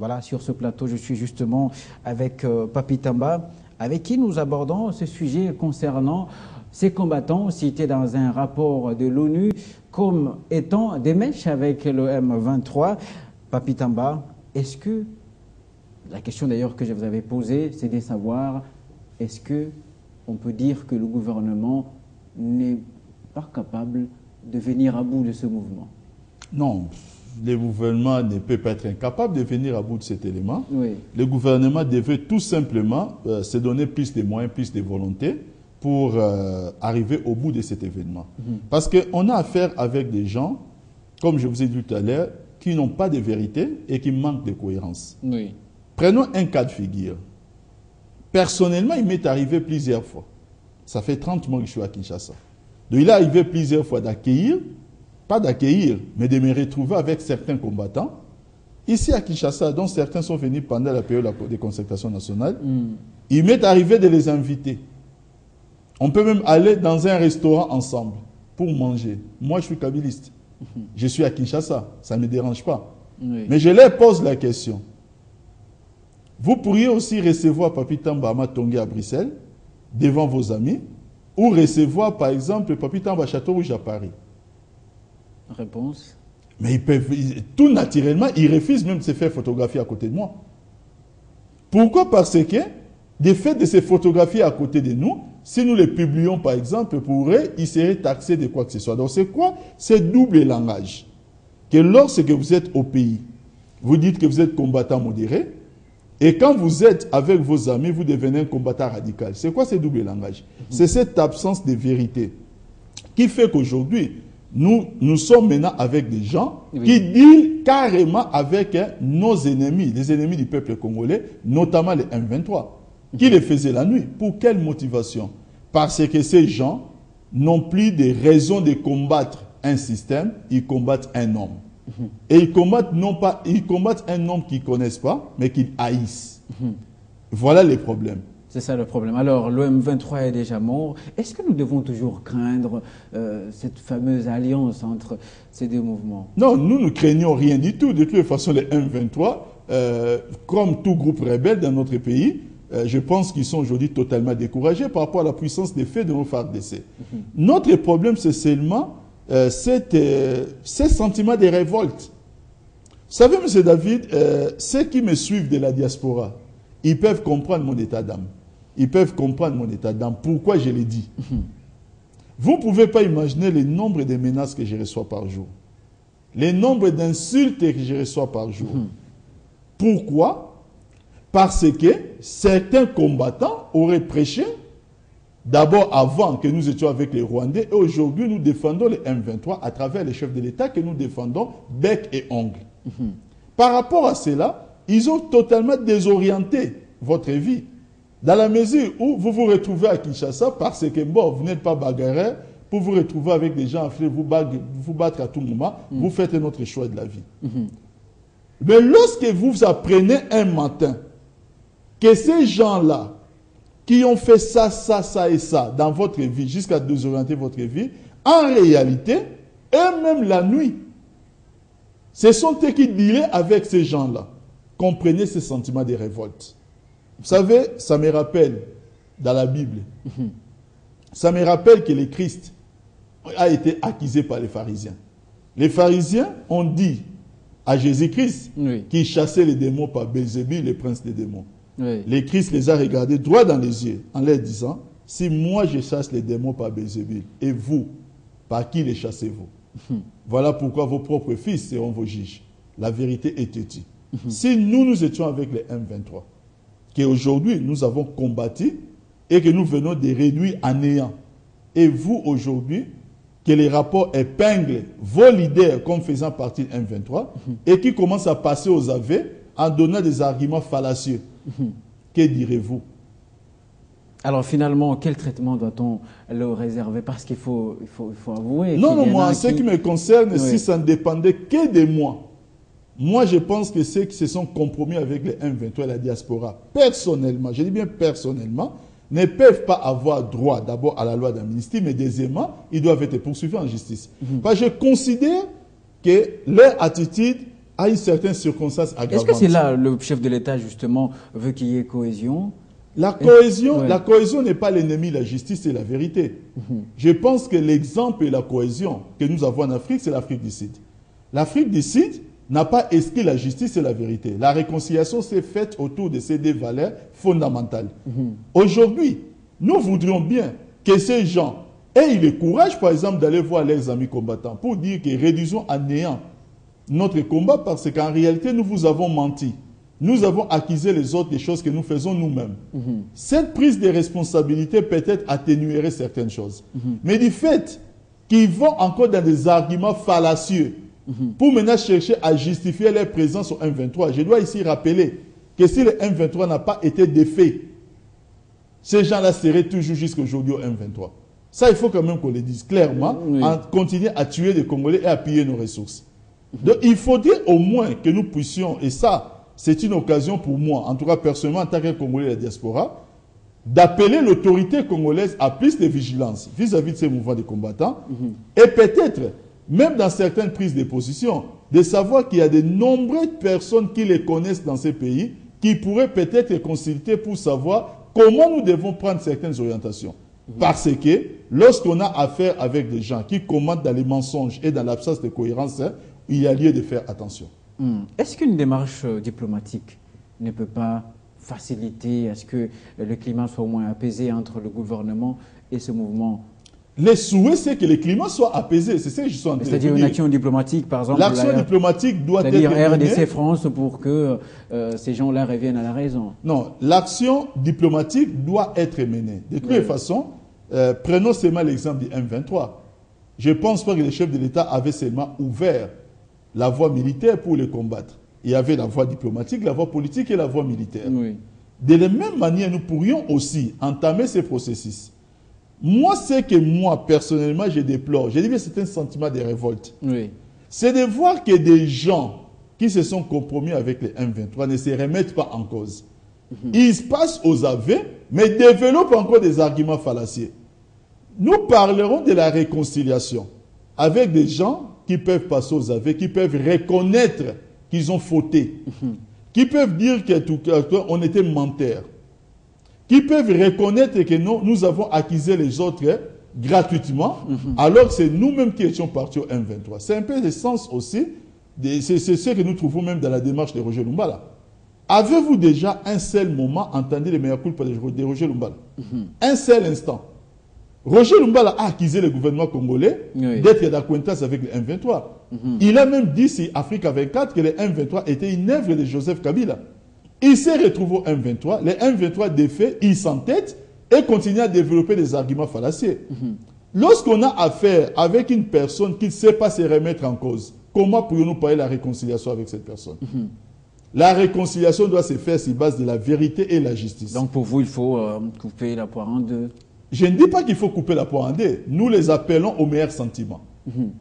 Voilà, sur ce plateau, je suis justement avec Papi Tamba, avec qui nous abordons ce sujet concernant ces combattants cités dans un rapport de l'ONU comme étant des mèches avec le M23. Papi Tamba, est-ce que, la question d'ailleurs que je vous avais posée, c'est de savoir, est-ce qu'on peut dire que le gouvernement n'est pas capable de venir à bout de ce mouvement? Non, le gouvernement ne peut pas être incapable de venir à bout de cet élément. Oui. Le gouvernement devait tout simplement se donner plus de moyens, plus de volonté pour arriver au bout de cet événement. Parce qu'on a affaire avec des gens, comme je vous ai dit tout à l'heure, qui n'ont pas de vérité et qui manquent de cohérence. Oui. Prenons un cas de figure. Personnellement, il m'est arrivé plusieurs fois. Ça fait 30 mois que je suis à Kinshasa. Donc il est arrivé plusieurs fois d'accueillir, pas d'accueillir, mais de me retrouver avec certains combattants. Ici à Kinshasa, dont certains sont venus pendant la période de concertation nationale, il m'est arrivé de les inviter. On peut même aller dans un restaurant ensemble pour manger. Moi, je suis kabiliste. Je suis à Kinshasa, ça ne me dérange pas. Oui. Mais je leur pose la question. Vous pourriez aussi recevoir Papi Tamba Amatongue à Bruxelles, devant vos amis, ou recevoir, par exemple, Papi Tamba à Château-Rouge à Paris. Réponse? Mais ils peuvent, tout naturellement, ils refusent même de se faire photographier à côté de moi. Pourquoi? Parce que, des faits de se photographier à côté de nous, si nous les publions, par exemple, pour eux, ils seraient taxés de quoi que ce soit. Donc, c'est quoi? C'est double langage. Que lorsque vous êtes au pays, vous dites que vous êtes combattant modéré, et quand vous êtes avec vos amis, vous devenez un combattant radical. C'est quoi ce double langage? C'est cette absence de vérité qui fait qu'aujourd'hui, nous sommes maintenant avec des gens qui dealent carrément avec nos ennemis, les ennemis du peuple congolais, notamment les M23, qui les faisaient la nuit. Pour quelle motivation? Parce que ces gens n'ont plus de raison de combattre un système, ils combattent un homme. Et ils combattent non pas, ils combattent un homme qu'ils ne connaissent pas, mais qu'ils haïssent. Voilà les problèmes. C'est ça le problème. Alors, le M23 est déjà mort. Est-ce que nous devons toujours craindre cette fameuse alliance entre ces deux mouvements? Non, nous ne craignons rien du tout. De toute façon, les M23, comme tout groupe rebelle dans notre pays, je pense qu'ils sont aujourd'hui totalement découragés par rapport à la puissance des faits de nos FARDC. Notre problème, c'est seulement ces sentiments de révolte. Vous savez, M. David, ceux qui me suivent de la diaspora, ils peuvent comprendre mon état d'âme. Ils peuvent comprendre mon état d'âme. Pourquoi je l'ai dit? Vous ne pouvez pas imaginer le nombre de menaces que je reçois par jour. Le nombre d'insultes que je reçois par jour. Pourquoi? Parce que certains combattants auraient prêché, d'abord avant que nous étions avec les Rwandais, et aujourd'hui nous défendons les M23 à travers les chefs de l'État que nous défendons bec et ongle. Par rapport à cela, ils ont totalement désorienté votre vie. Dans la mesure où vous vous retrouvez à Kinshasa parce que bon, vous n'êtes pas bagarreur, pour vous retrouver avec des gens affreux, vous battre à tout moment, vous faites un autre choix de la vie. Mais lorsque vous apprenez un matin que ces gens-là qui ont fait ça, ça, ça et ça dans votre vie, jusqu'à désorienter votre vie, en réalité, eux-mêmes la nuit, ce sont eux qui dealaient avec ces gens-là. Comprenez ce sentiment de révolte. Vous savez, ça me rappelle dans la Bible, ça me rappelle que le Christ a été accusé par les pharisiens. Les pharisiens ont dit à Jésus-Christ qu'il chassait les démons par Belzébuth, le prince des démons. Le Christ les a regardés droit dans les yeux en leur disant, si moi je chasse les démons par Belzébuth, et vous, par qui les chassez-vous? Voilà pourquoi vos propres fils seront vos juges. La vérité est têtue. Si nous étions avec les M23, qu'aujourd'hui nous avons combattu et que nous venons de réduire à néant, et vous aujourd'hui, que les rapports épinglent vos leaders comme faisant partie de M23 et qui commencent à passer aux aveux en donnant des arguments fallacieux, que direz-vous? Alors finalement, quel traitement doit-on leur réserver? Parce qu'il faut avouer... Non, moi, en ce qui me concerne, si ça ne dépendait que de moi, je pense que ceux qui se sont compromis avec les M23 et la diaspora, personnellement, je dis bien personnellement, ne peuvent pas avoir droit d'abord à la loi d'amnistie, mais deuxièmement, ils doivent être poursuivis en justice. Parce que je considère que leur attitude à une certaine circonstance aggravante. Est-ce que c'est là le chef de l'État, justement, veut qu'il y ait cohésion? La cohésion, Ouais. la cohésion n'est pas l'ennemi, la justice, c'est la vérité. Je pense que l'exemple et la cohésion que nous avons en Afrique, c'est l'Afrique du Sud. L'Afrique du Sud n'a pas inscrit la justice et la vérité. La réconciliation s'est faite autour de ces deux valeurs fondamentales. Aujourd'hui, nous voudrions bien que ces gens aient le courage, par exemple, d'aller voir leurs amis combattants pour dire que réduisons à néant notre combat parce qu'en réalité, nous vous avons menti. Nous avons accusé les autres des choses que nous faisons nous-mêmes. Cette prise de responsabilité peut-être atténuerait certaines choses. Mais du fait qu'ils vont encore dans des arguments fallacieux pour maintenant chercher à justifier leur présence au M23, je dois ici rappeler que si le M23 n'a pas été défait, ces gens-là seraient toujours jusqu'à aujourd'hui au M23. Ça, il faut quand même qu'on le dise clairement, en continuant à tuer les Congolais et à piller nos ressources. Donc, il faudrait au moins que nous puissions, et ça, c'est une occasion pour moi, en tout cas personnellement en tant que Congolais de la diaspora, d'appeler l'autorité congolaise à plus de vigilance vis-à-vis de ces mouvements de combattants et peut-être, même dans certaines prises de position, de savoir qu'il y a de nombreuses personnes qui les connaissent dans ces pays qui pourraient peut-être les consulter pour savoir comment nous devons prendre certaines orientations. Parce que lorsqu'on a affaire avec des gens qui commandent dans les mensonges et dans l'absence de cohérence, il y a lieu de faire attention. Est-ce qu'une démarche diplomatique ne peut pas faciliter à ce que le climat soit au moins apaisé entre le gouvernement et ce mouvement? Les souhaits, c'est que le climat soit apaisé. C'est ce que je suis en train de dire. C'est-à-dire une action diplomatique, par exemple. L'action diplomatique doit être c'est-à-dire menée. RDC France pour que ces gens-là reviennent à la raison. Non, l'action diplomatique doit être menée. De toute façon, prenons seulement l'exemple du M23. Je ne pense pas que les chefs de l'État avaient seulement ouvert la voie militaire pour les combattre. Il y avait la voie diplomatique, la voie politique et la voie militaire. Oui. De la même manière, nous pourrions aussi entamer ces processus. Moi, ce que moi, personnellement, je déplore, je dis que c'est un sentiment de révolte. Oui. C'est de voir que des gens qui se sont compromis avec les M23 ne se remettent pas en cause. Ils passent aux aveux, mais développent encore des arguments fallacieux. Nous parlerons de la réconciliation avec des gens qui peuvent passer aux aveux, qui peuvent reconnaître qu'ils ont fauté, qui peuvent dire qu'on était menteurs, qui peuvent reconnaître que nous avons accusé les autres gratuitement, alors que c'est nous-mêmes qui étions partis au M23. C'est un peu le sens aussi, c'est ce que nous trouvons même dans la démarche de Roger Lumbala. Avez-vous déjà un seul moment entendu les meilleurs culpes de Roger Lumbala? Un seul instant. Roger Lumbala a accusé le gouvernement congolais d'être d'acquaintance avec le M23. Il a même dit sur Africa 24 que le M23 était une œuvre de Joseph Kabila. Il s'est retrouvé au M23, le M23 défait, il s'entête et continue à développer des arguments fallacieux. Lorsqu'on a affaire avec une personne qui ne sait pas se remettre en cause, comment pourrions-nous parler de la réconciliation avec cette personne? La réconciliation doit se faire sur base de la vérité et la justice. Donc pour vous, il faut couper la poire en deux. Je ne dis pas qu'il faut couper la poire en deux. Nous les appelons au meilleur sentiment.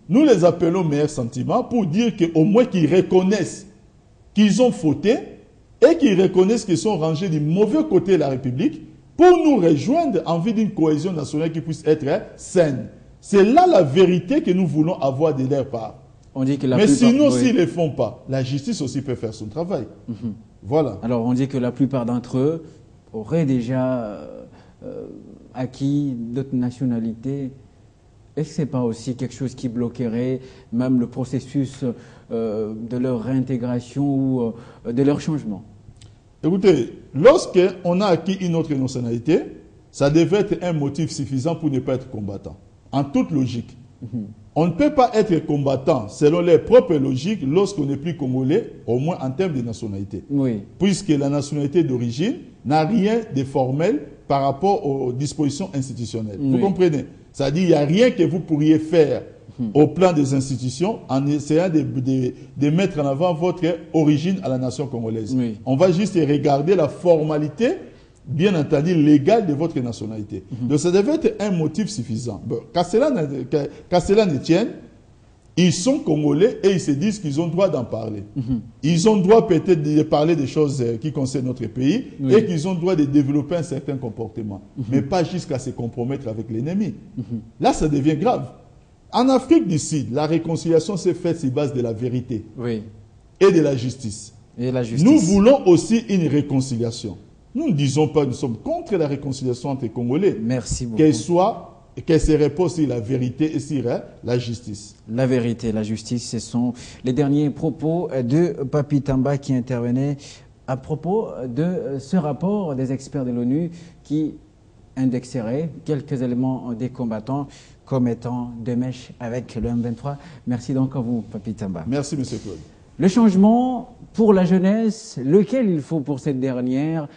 Nous les appelons au meilleur sentiment pour dire qu'au moins qu'ils reconnaissent qu'ils ont fauté et qu'ils reconnaissent qu'ils sont rangés du mauvais côté de la République pour nous rejoindre en vue d'une cohésion nationale qui puisse être saine. C'est là la vérité que nous voulons avoir de leur part. On dit que mais sinon, s'ils ne le font pas, la justice aussi peut faire son travail. Voilà. Alors, on dit que la plupart d'entre eux auraient déjà acquis d'autres nationalités. Est-ce que ce n'est pas aussi quelque chose qui bloquerait même le processus de leur réintégration ou de leur changement? Écoutez, lorsqu'on a acquis une autre nationalité, ça devait être un motif suffisant pour ne pas être combattant. En toute logique. On ne peut pas être combattant selon les propres logiques lorsqu'on n'est plus congolais, au moins en termes de nationalité. Oui. Puisque la nationalité d'origine n'a rien de formel par rapport aux dispositions institutionnelles. Vous comprenez? C'est-à-dire qu'il n'y a rien que vous pourriez faire au plan des institutions en essayant de mettre en avant votre origine à la nation congolaise. On va juste regarder la formalité, bien entendu, légale de votre nationalité. Donc ça devait être un motif suffisant. Bon, qu'à cela ne tienne, ils sont congolais et ils se disent qu'ils ont droit d'en parler. Ils ont droit peut-être de parler des choses qui concernent notre pays et qu'ils ont droit de développer un certain comportement. Mais pas jusqu'à se compromettre avec l'ennemi. Là, ça devient grave. En Afrique du Sud, la réconciliation s'est faite sur base de la vérité. et de la justice. Et la justice. Nous voulons aussi une réconciliation. Nous ne disons pas que nous sommes contre la réconciliation entre les Congolais. Merci beaucoup. Qu'elle se repose sur la vérité et sur la justice. La vérité et la justice, ce sont les derniers propos de Papi Tamba qui intervenait à propos de ce rapport des experts de l'ONU qui indexerait quelques éléments des combattants comme étant de mèche avec le M23. Merci donc à vous, Papi Tamba. Merci, M. Claude. Le changement pour la jeunesse, lequel il faut pour cette dernière?